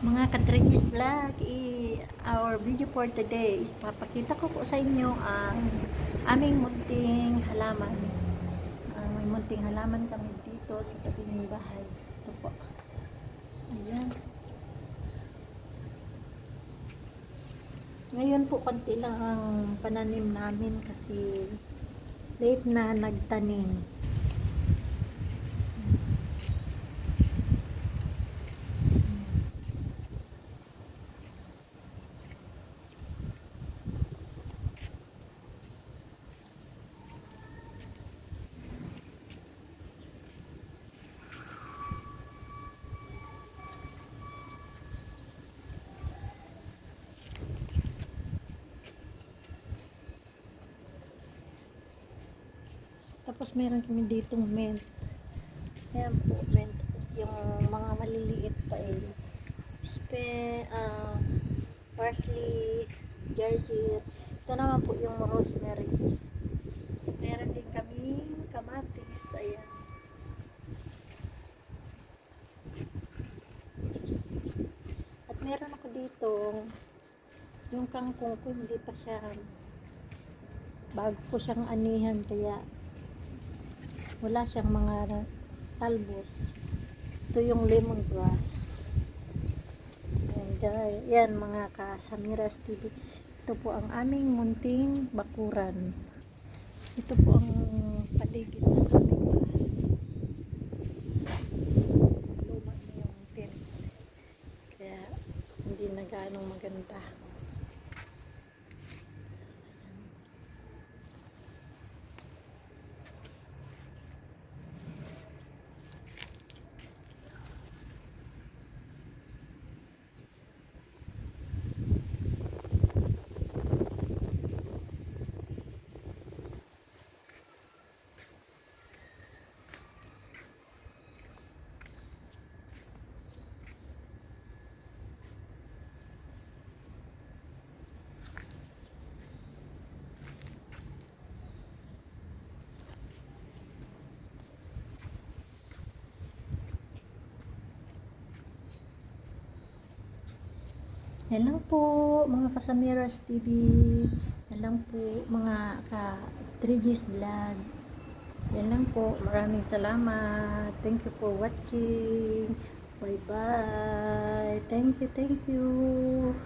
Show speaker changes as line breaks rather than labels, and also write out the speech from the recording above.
Mga ka-Tregis Vlog, our video for today is papakita ko po sa inyo ang aming munting halaman. May munting halaman kami dito sa tabi ng bahay. Ito po. Ayan. Ngayon po konti lang ang pananim namin kasi late na nagtanim. Tapos meron kami ditong mint. Ayan po, mint. Yung mga maliliit pa parsley, garlic. Ito naman po yung rosemary. Meron din kami kamatis. Ayan. At meron ako dito yung kangkong ko, hindi pa siya bago ko siyang anihan, kaya wala siyang mga talbos. Ito yung lemongrass. And yan mga ka-Samiras TV. Ito po ang aming munting bakuran. Ito po ang paligid ng aming bahay. Luma na yung tent. Kaya hindi na gaanong maganda. Yan lang po mga ka-Samiras TV. Yan lang po mga ka-Tregis Vlog. Yan lang po. Maraming salamat. Thank you for watching. Bye bye. Thank you.